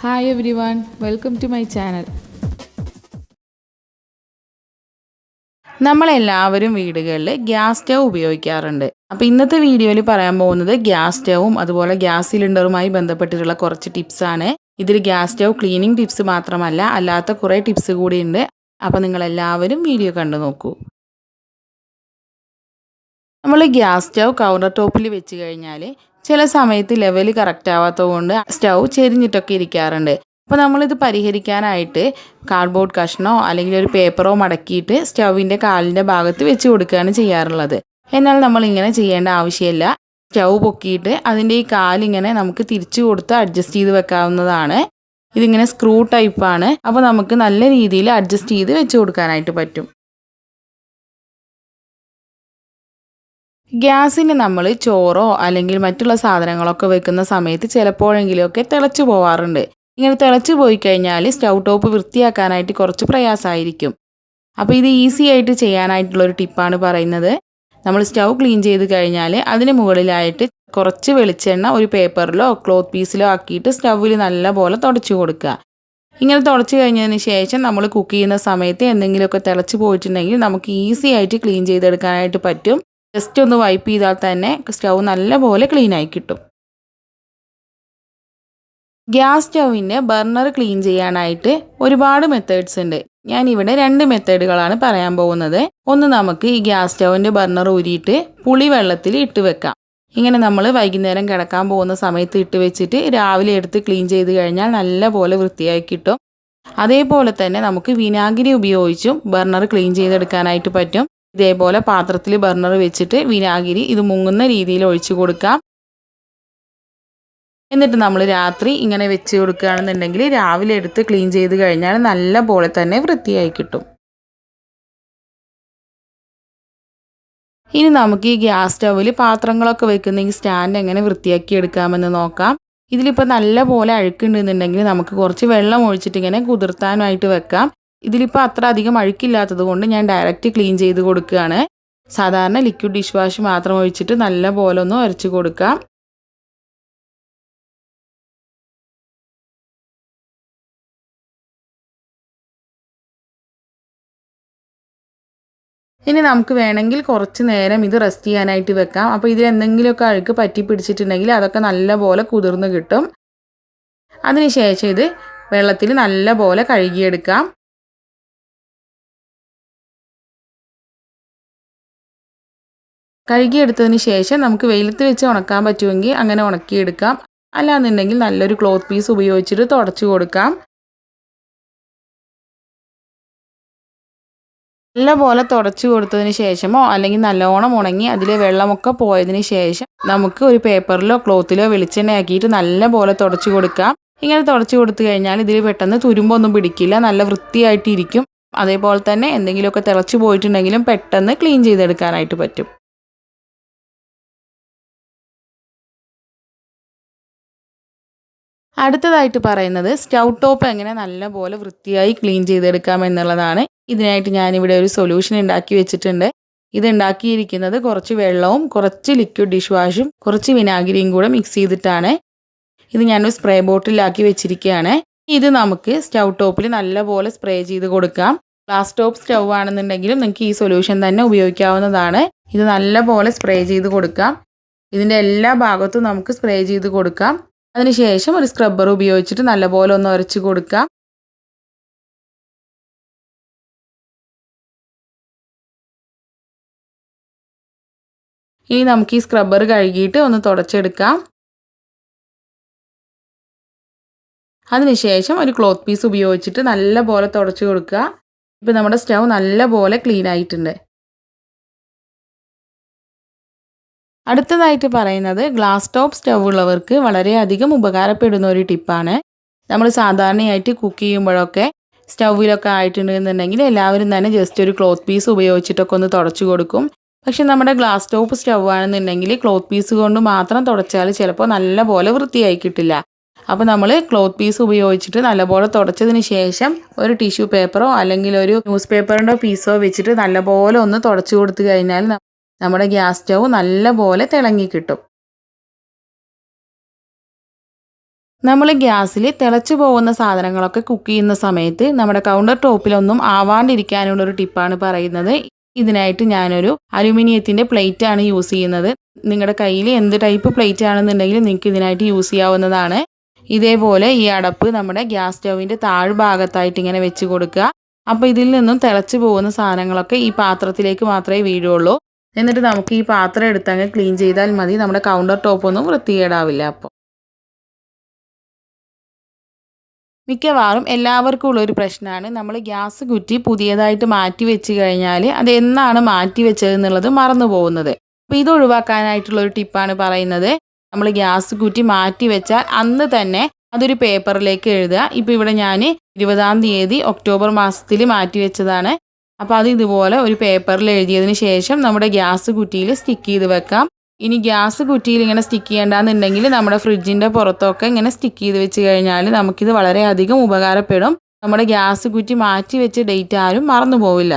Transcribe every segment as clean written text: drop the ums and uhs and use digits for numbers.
Hi everyone, welcome to my channel. നമ്മളെല്ലാവരും വീടുകളിൽ gas stove ഉപയോഗിക്കാറുണ്ട്. അപ്പോൾ ഇന്നത്തെ വീഡിയോയിൽ പറയാൻ പോകുന്നത് ഗ്യാസ് സ്റ്റവും അതുപോലെ ഗ്യാസ് സിലിണ്ടറുമായി ബന്ധപ്പെട്ടിട്ടുള്ള കുറച്ച് ടിപ്സ് ആണ്. ഇതിൽ ഗ്യാസ് സ്റ്റവ് ക്ലീനിങ് ടിപ്സ് മാത്രമല്ല അല്ലാത്ത കുറേ ടിപ്സ് കൂടി ഉണ്ട്. അപ്പോൾ നിങ്ങൾ എല്ലാവരും വീഡിയോ കണ്ടു നോക്കൂ. നമ്മൾ ഗ്യാസ് സ്റ്റവ് കൗണ്ടർ ടോപ്പിൽ വെച്ച് കഴിഞ്ഞാൽ ചില സമയത്ത് ലെവൽ കറക്റ്റ് ആവാത്തതുകൊണ്ട് സ്റ്റവ് ചെരിഞ്ഞിട്ടൊക്കെ ഇരിക്കാറുണ്ട്. അപ്പോൾ നമ്മളിത് പരിഹരിക്കാനായിട്ട് കാർഡ്ബോർഡ് കഷ്ണോ അല്ലെങ്കിൽ ഒരു പേപ്പറോ മടക്കിയിട്ട് സ്റ്റൗവിൻ്റെ കാലിൻ്റെ ഭാഗത്ത് വെച്ച് കൊടുക്കുകയാണ് ചെയ്യാറുള്ളത്. എന്നാൽ നമ്മൾ ഇങ്ങനെ ചെയ്യേണ്ട ആവശ്യമില്ല. സ്റ്റൗ പൊക്കിയിട്ട് അതിൻ്റെ ഈ കാലിങ്ങനെ നമുക്ക് തിരിച്ചു കൊടുത്ത് അഡ്ജസ്റ്റ് ചെയ്ത് വെക്കാവുന്നതാണ്. ഇതിങ്ങനെ സ്ക്രൂ ടൈപ്പാണ്. അപ്പോൾ നമുക്ക് നല്ല രീതിയിൽ അഡ്ജസ്റ്റ് ചെയ്ത് വെച്ച് കൊടുക്കാനായിട്ട് പറ്റും. ഗ്യാസിന് നമ്മൾ ചോറോ അല്ലെങ്കിൽ മറ്റുള്ള സാധനങ്ങളൊക്കെ വെക്കുന്ന സമയത്ത് ചിലപ്പോഴെങ്കിലുമൊക്കെ തിളച്ചു പോവാറുണ്ട്. ഇങ്ങനെ തിളച്ചു പോയി കഴിഞ്ഞാൽ സ്റ്റൗ ടോപ്പ് വൃത്തിയാക്കാനായിട്ട് കുറച്ച് പ്രയാസമായിരിക്കും. അപ്പോൾ ഇത് ഈസി ആയിട്ട് ചെയ്യാനായിട്ടുള്ളൊരു ടിപ്പാണ് പറയുന്നത്. നമ്മൾ സ്റ്റൗ ക്ലീൻ ചെയ്ത് കഴിഞ്ഞാൽ അതിന് മുകളിലായിട്ട് കുറച്ച് വെളിച്ചെണ്ണ ഒരു പേപ്പറിലോ ക്ലോത്ത് പീസിലോ ആക്കിയിട്ട് സ്റ്റൗവിൽ നല്ലപോലെ തുടച്ചു കൊടുക്കുക. ഇങ്ങനെ തുടച്ചു കഴിഞ്ഞതിന് ശേഷം നമ്മൾ കുക്ക് ചെയ്യുന്ന സമയത്ത് എന്തെങ്കിലുമൊക്കെ തിളച്ച് പോയിട്ടുണ്ടെങ്കിൽ നമുക്ക് ഈസി ആയിട്ട് ക്ലീൻ ചെയ്തെടുക്കാനായിട്ട് പറ്റും. ജസ്റ്റ് ഒന്ന് വൈപ്പ് ചെയ്താൽ തന്നെ സ്റ്റൗ നല്ലപോലെ ക്ലീൻ ആയി കിട്ടും. ഗ്യാസ് സ്റ്റൗവിൻ്റെ ബർണർ ക്ലീൻ ചെയ്യാനായിട്ട് ഒരുപാട് മെത്തേഡ്സ് ഉണ്ട്. ഞാനിവിടെ 2 മെത്തേഡുകളാണ് പറയാൻ പോകുന്നത്. ഒന്ന്, നമുക്ക് ഈ ഗ്യാസ് സ്റ്റൗവിൻ്റെ ബർണർ ഊരിയിട്ട് പുളി വെള്ളത്തിൽ ഇട്ട് വെക്കാം. ഇങ്ങനെ നമ്മൾ വൈകുന്നേരം കിടക്കാൻ പോകുന്ന സമയത്ത് ഇട്ട് വെച്ചിട്ട് രാവിലെ എടുത്ത് ക്ലീൻ ചെയ്ത് കഴിഞ്ഞാൽ നല്ലപോലെ വൃത്തിയായി കിട്ടും. അതേപോലെ തന്നെ നമുക്ക് വിനാഗിരി ഉപയോഗിച്ചും ബർണർ ക്ലീൻ ചെയ്തെടുക്കാനായിട്ട് പറ്റും. ഇതേപോലെ പാത്രത്തിൽ ബർണർ വെച്ചിട്ട് വിനാഗിരി ഇത് മുങ്ങുന്ന രീതിയിൽ ഒഴിച്ചു കൊടുക്കാം. എന്നിട്ട് നമ്മൾ രാത്രി ഇങ്ങനെ വെച്ച് കൊടുക്കുകയാണെന്നുണ്ടെങ്കിൽ രാവിലെ എടുത്ത് ക്ലീൻ ചെയ്ത് കഴിഞ്ഞാൽ നല്ല പോലെ തന്നെ വൃത്തിയായി കിട്ടും. ഇനി നമുക്ക് ഈ ഗ്യാസ് സ്റ്റൗവിൽ പാത്രങ്ങളൊക്കെ വെക്കുന്ന ഈ സ്റ്റാൻഡ് എങ്ങനെ വൃത്തിയാക്കി എടുക്കാമെന്ന് നോക്കാം. ഇതിലിപ്പോൾ നല്ല പോലെ അഴുക്കുണ്ടെന്നുണ്ടെങ്കിൽ നമുക്ക് കുറച്ച് വെള്ളം ഒഴിച്ചിട്ട് ഇങ്ങനെ കുതിർത്താനായിട്ട് വെക്കാം. ഇതിലിപ്പോൾ അത്ര അധികം അഴുക്കില്ലാത്തത് കൊണ്ട് ഞാൻ ഡയറക്റ്റ് ക്ലീൻ ചെയ്ത് കൊടുക്കുകയാണ്. സാധാരണ ലിക്വിഡ് ഡിഷ് വാഷ് മാത്രം ഒഴിച്ചിട്ട് നല്ല പോലെ ഒന്ന് ഉരച്ച് കൊടുക്കാം. ഇനി നമുക്ക് വേണമെങ്കിൽ കുറച്ച് നേരം ഇത് റെസ്റ്റ് ചെയ്യാനായിട്ട് വെക്കാം. അപ്പോൾ ഇതിൽ എന്തെങ്കിലുമൊക്കെ അഴുക്ക് പറ്റി പിടിച്ചിട്ടുണ്ടെങ്കിൽ അതൊക്കെ നല്ല പോലെ കുതിർന്ന് കിട്ടും. അതിനുശേഷം ഇത് വെള്ളത്തിൽ നല്ല പോലെ കഴുകിയെടുക്കാം. കഴുകിയെടുത്തതിന് ശേഷം നമുക്ക് വെയിലത്ത് വെച്ച് ഉണക്കാൻ പറ്റുമെങ്കിൽ അങ്ങനെ ഉണക്കിയെടുക്കാം. അല്ലാന്നുണ്ടെങ്കിൽ നല്ലൊരു ക്ലോത്ത് പീസ് ഉപയോഗിച്ചിട്ട് തുടച്ചു കൊടുക്കാം. നല്ലപോലെ തുടച്ചു കൊടുത്തതിന് ശേഷമോ അല്ലെങ്കിൽ നല്ലോണം ഉണങ്ങി അതിലെ വെള്ളമൊക്കെ പോയതിന് ശേഷം നമുക്ക് ഒരു പേപ്പറിലോ ക്ലോത്തിലോ വെളിച്ചെണ്ണ ആക്കിയിട്ട് നല്ലപോലെ തുടച്ചു കൊടുക്കാം. ഇങ്ങനെ തുടച്ചു കൊടുത്തു കഴിഞ്ഞാൽ ഇതിൽ പെട്ടെന്ന് തുരുമ്പൊന്നും പിടിക്കില്ല, നല്ല വൃത്തിയായിട്ടിരിക്കും. അതേപോലെ തന്നെ എന്തെങ്കിലുമൊക്കെ തിളച്ചു പോയിട്ടുണ്ടെങ്കിലും പെട്ടെന്ന് ക്ലീൻ ചെയ്തെടുക്കാനായിട്ട് പറ്റും. അടുത്തതായിട്ട് പറയുന്നത് സ്റ്റൗ ടോപ്പ് എങ്ങനെ നല്ലപോലെ വൃത്തിയായി ക്ലീൻ ചെയ്തെടുക്കാം എന്നുള്ളതാണ്. ഇതിനായിട്ട് ഞാനിവിടെ ഒരു സൊല്യൂഷൻ ഉണ്ടാക്കി വെച്ചിട്ടുണ്ട്. ഇത് ഉണ്ടാക്കിയിരിക്കുന്നത് കുറച്ച് വെള്ളവും കുറച്ച് ലിക്വിഡ് ഡിഷ് വാഷും കുറച്ച് വിനാഗിരിയും കൂടെ മിക്സ് ചെയ്തിട്ടാണ്. ഇത് ഞാനൊരു സ്പ്രേ ബോട്ടിലാക്കി വെച്ചിരിക്കുകയാണ്. ഇത് നമുക്ക് സ്റ്റൗ ടോപ്പിൽ നല്ലപോലെ സ്പ്രേ ചെയ്ത് കൊടുക്കാം. ഗ്ലാസ് ടോപ്പ് സ്റ്റൗ ആണെന്നുണ്ടെങ്കിലും നിങ്ങൾക്ക് ഈ സൊല്യൂഷൻ തന്നെ ഉപയോഗിക്കാവുന്നതാണ്. ഇത് നല്ലപോലെ സ്പ്രേ ചെയ്ത് കൊടുക്കാം. ഇതിൻ്റെ എല്ലാ ഭാഗത്തും നമുക്ക് സ്പ്രേ ചെയ്ത് കൊടുക്കാം. അതിനുശേഷം ഒരു സ്ക്രബ്ബർ ഉപയോഗിച്ചിട്ട് നല്ലപോലെ ഒന്ന് ഉരച്ച് കൊടുക്കാം. ഇനി നമുക്ക് ഈ സ്ക്രബ്ബർ കഴുകിയിട്ട് ഒന്ന് തുടച്ചെടുക്കാം. അതിനുശേഷം ഒരു ക്ലോത്ത് പീസ് ഉപയോഗിച്ചിട്ട് നല്ലപോലെ തുടച്ചു കൊടുക്കുക. ഇപ്പോൾ നമ്മുടെ സ്റ്റൗ നല്ലപോലെ ക്ലീൻ ആയിട്ടുണ്ട്. അടുത്തതായിട്ട് പറയുന്നത് ഗ്ലാസ് ടോപ്പ് സ്റ്റൗ ഉള്ളവർക്ക് വളരെയധികം ഉപകാരപ്പെടുന്ന ഒരു ടിപ്പാണ്. നമ്മൾ സാധാരണയായിട്ട് കുക്ക് ചെയ്യുമ്പോഴൊക്കെ സ്റ്റൗവിലൊക്കെ ആയിട്ടുണ്ടെന്നുണ്ടെങ്കിൽ എല്ലാവരും തന്നെ ജസ്റ്റ് ഒരു ക്ലോത്ത് പീസ് ഉപയോഗിച്ചിട്ടൊക്കെ ഒന്ന് തുടച്ചു കൊടുക്കും. പക്ഷെ നമ്മുടെ ഗ്ലാസ് ടോപ്പ് സ്റ്റൗ ആണെന്നുണ്ടെങ്കിൽ ക്ലോത്ത് പീസ് കൊണ്ട് മാത്രം തുടച്ചാൽ ചിലപ്പോൾ നല്ലപോലെ വൃത്തിയായി കിട്ടില്ല. അപ്പോൾ നമ്മൾ ക്ലോത്ത് പീസ് ഉപയോഗിച്ചിട്ട് നല്ലപോലെ തുടച്ചതിന് ശേഷം ഒരു ടിഷ്യൂ പേപ്പറോ അല്ലെങ്കിൽ ഒരു ന്യൂസ് പേപ്പറിൻ്റെ പീസോ വെച്ചിട്ട് നല്ലപോലെ ഒന്ന് തുടച്ചു കൊടുത്തു കഴിഞ്ഞാൽ നമ്മുടെ ഗ്യാസ് സ്റ്റൗ നല്ലപോലെ തിളങ്ങി കിട്ടും. നമ്മൾ ഗ്യാസിൽ തിളച്ചു പോകുന്ന സാധനങ്ങളൊക്കെ കുക്ക് ചെയ്യുന്ന സമയത്ത് നമ്മുടെ കൗണ്ടർ ടോപ്പിലൊന്നും ആവാണ്ടിരിക്കാനുള്ളൊരു ടിപ്പാണ് പറയുന്നത്. ഇതിനായിട്ട് ഞാനൊരു അലുമിനിയത്തിൻ്റെ പ്ലേറ്റ് ആണ് യൂസ് ചെയ്യുന്നത്. നിങ്ങളുടെ കയ്യിൽ എന്ത് ടൈപ്പ് പ്ലേറ്റ് ആണെന്നുണ്ടെങ്കിലും നിങ്ങൾക്ക് ഇതിനായിട്ട് യൂസ് ചെയ്യാവുന്നതാണ്. ഇതേപോലെ ഈ അടപ്പ് നമ്മുടെ ഗ്യാസ് സ്റ്റൗവിൻ്റെ താഴ്ഭാഗത്തായിട്ട് ഇങ്ങനെ വെച്ച് കൊടുക്കുക. അപ്പോൾ ഇതിൽ നിന്നും തിളച്ചു പോകുന്ന സാധനങ്ങളൊക്കെ ഈ പാത്രത്തിലേക്ക് മാത്രമേ വീഴുള്ളൂ. എന്നിട്ട് നമുക്ക് ഈ പാത്രം എടുത്തങ്ങ് ക്ലീൻ ചെയ്താൽ മതി. നമ്മുടെ കൗണ്ടർ ടോപ്പൊന്നും വൃത്തികേടാവില്ല. അപ്പോൾ മിക്കവാറും എല്ലാവർക്കും ഉള്ളൊരു പ്രശ്നമാണ്, നമ്മൾ ഗ്യാസ് കുറ്റി പുതിയതായിട്ട് മാറ്റി വെച്ച് കഴിഞ്ഞാൽ അത് എന്നാണ് മാറ്റി വെച്ചതെന്നുള്ളത് മറന്നു പോകുന്നത്. അപ്പോൾ ഇത് ഒഴിവാക്കാനായിട്ടുള്ളൊരു ടിപ്പാണ് പറയുന്നത്. നമ്മൾ ഗ്യാസ് കുറ്റി മാറ്റി വെച്ചാൽ അന്ന് തന്നെ അതൊരു പേപ്പറിലേക്ക് എഴുതുക. ഇപ്പോൾ ഇവിടെ ഞാൻ 20-ാം തീയതി ഒക്ടോബർ മാസത്തിൽ മാറ്റി വെച്ചതാണ്. അപ്പോൾ അത് ഇതുപോലെ ഒരു പേപ്പറിൽ എഴുതിയതിന് ശേഷം നമ്മുടെ ഗ്യാസ് കുറ്റിയിൽ സ്റ്റിക്ക് ചെയ്ത് വെക്കാം. ഇനി ഗ്യാസ് കുറ്റിയിൽ ഇങ്ങനെ സ്റ്റിക്ക് ചെയ്യേണ്ടെന്നുണ്ടെങ്കിൽ നമ്മുടെ ഫ്രിഡ്ജിൻ്റെ പുറത്തൊക്കെ ഇങ്ങനെ സ്റ്റിക്ക് ചെയ്ത് വെച്ച് കഴിഞ്ഞാൽ നമുക്കിത് വളരെയധികം ഉപകാരപ്പെടും. നമ്മുടെ ഗ്യാസ് കുറ്റി മാറ്റി വെച്ച ഡേറ്റ് ആരും മറന്നു പോവില്ല.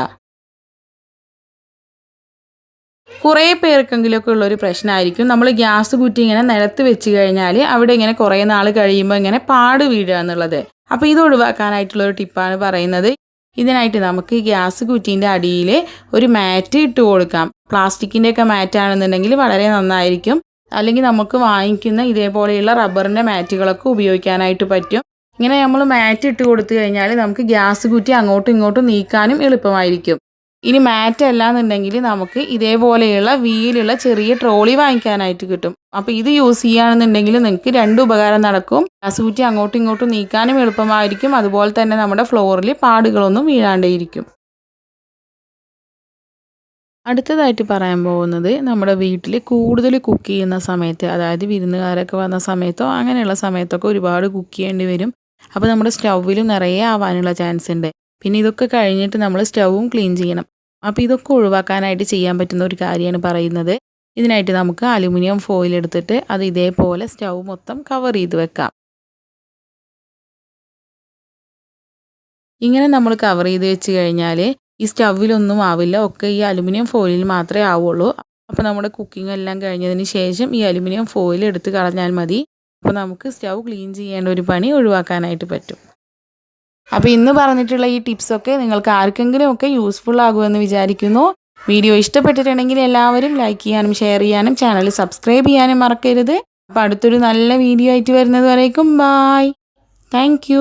കുറേ പേർക്കെങ്കിലുമൊക്കെ ഉള്ളൊരു പ്രശ്നമായിരിക്കും, നമ്മൾ ഗ്യാസ് കുറ്റി ഇങ്ങനെ നിലത്ത് വെച്ച് കഴിഞ്ഞാൽ അവിടെ ഇങ്ങനെ കുറേ നാൾ കഴിയുമ്പോൾ ഇങ്ങനെ പാട് വീഴുക എന്നുള്ളത്. അപ്പോൾ ഇത് ഒഴിവാക്കാനായിട്ടുള്ളൊരു ടിപ്പാണ് പറയുന്നത്. ഇതിനായിട്ട് നമുക്ക് ഗ്യാസ് കുറ്റീൻ്റെ അടിയിൽ ഒരു മാറ്റ് ഇട്ട് കൊടുക്കാം. പ്ലാസ്റ്റിക്കിൻ്റെ ഒക്കെ മാറ്റ് ആണെന്നുണ്ടെങ്കിൽ വളരെ നന്നായിരിക്കും. അല്ലെങ്കിൽ നമുക്ക് വാങ്ങിക്കുന്ന ഇതേപോലെയുള്ള റബ്ബറിൻ്റെ മാറ്റുകളൊക്കെ ഉപയോഗിക്കാനായിട്ട് പറ്റും. ഇങ്ങനെ നമ്മൾ മാറ്റ് ഇട്ട് കൊടുത്തു കഴിഞ്ഞാൽ നമുക്ക് ഗ്യാസ് കുറ്റി അങ്ങോട്ടും ഇങ്ങോട്ടും നീക്കാനും എളുപ്പമായിരിക്കും. ഇനി മാറ്റ് അല്ലാന്നുണ്ടെങ്കിൽ നമുക്ക് ഇതേപോലെയുള്ള വീലുള്ള ചെറിയ ട്രോളി വാങ്ങിക്കാനായിട്ട് കിട്ടും. അപ്പോൾ ഇത് യൂസ് ചെയ്യുകയാണെന്നുണ്ടെങ്കിൽ നിങ്ങൾക്ക് രണ്ട് ഉപകാരം നടക്കും. ഗ്യാസ് കുറ്റി അങ്ങോട്ടും ഇങ്ങോട്ടും നീക്കാനും എളുപ്പമായിരിക്കും. അതുപോലെ തന്നെ നമ്മുടെ ഫ്ലോറിൽ പാടുകളൊന്നും വീഴാണ്ടേയിരിക്കും. അടുത്തതായിട്ട് പറയാൻ പോകുന്നത്, നമ്മുടെ വീട്ടിൽ കൂടുതൽ കുക്ക് ചെയ്യുന്ന സമയത്ത്, അതായത് വിരുന്നുകാരൊക്കെ വന്ന സമയത്തോ അങ്ങനെയുള്ള സമയത്തൊക്കെ ഒരുപാട് കുക്ക് ചെയ്യേണ്ടി വരും. അപ്പോൾ നമ്മുടെ സ്റ്റൗവിലും നിറയെ ആവാനുള്ള ചാൻസ് ഉണ്ട്. പിന്നെ ഇതൊക്കെ കഴിഞ്ഞിട്ട് നമ്മൾ സ്റ്റൗവും ക്ലീൻ ചെയ്യണം. അപ്പോൾ ഇതൊക്കെ ഒഴിവാക്കാനായിട്ട് ചെയ്യാൻ പറ്റുന്ന ഒരു കാര്യമാണ് പറയുന്നത്. ഇതിനായിട്ട് നമുക്ക് അലുമിനിയം ഫോയിൽ എടുത്തിട്ട് അത് ഇതേപോലെ സ്റ്റൗ മൊത്തം കവർ ചെയ്ത് വെക്കാം. ഇങ്ങനെ നമ്മൾ കവർ ചെയ്ത് വെച്ച് കഴിഞ്ഞാൽ ഈ സ്റ്റൗവിലൊന്നും ആവില്ല, ഒക്കെ ഈ അലുമിനിയം ഫോയിലിൽ മാത്രമേ ആവുള്ളൂ. അപ്പോൾ നമ്മുടെ കുക്കിംഗ് എല്ലാം കഴിഞ്ഞതിന് ശേഷം ഈ അലുമിനിയം ഫോയിൽ എടുത്ത് കളഞ്ഞാൽ മതി. അപ്പോൾ നമുക്ക് സ്റ്റൗ ക്ലീൻ ചെയ്യേണ്ട ഒരു പണി ഒഴിവാക്കാനായിട്ട് പറ്റും. അപ്പോൾ ഇന്ന് പറഞ്ഞിട്ടുള്ള ഈ ടിപ്സൊക്കെ നിങ്ങൾക്ക് ആർക്കെങ്കിലും ഒക്കെ യൂസ്ഫുൾ ആകുമെന്ന് വിചാരിക്കുന്നു. വീഡിയോ ഇഷ്ടപ്പെട്ടിട്ടുണ്ടെങ്കിൽ എല്ലാവരും ലൈക്ക് ചെയ്യാനും ഷെയർ ചെയ്യാനും ചാനൽ സബ്സ്ക്രൈബ് ചെയ്യാനും മറക്കരുത്. അപ്പോൾ അടുത്തൊരു നല്ല വീഡിയോ ആയിട്ട് വരുന്നത് വരേക്കും ബായ്. താങ്ക്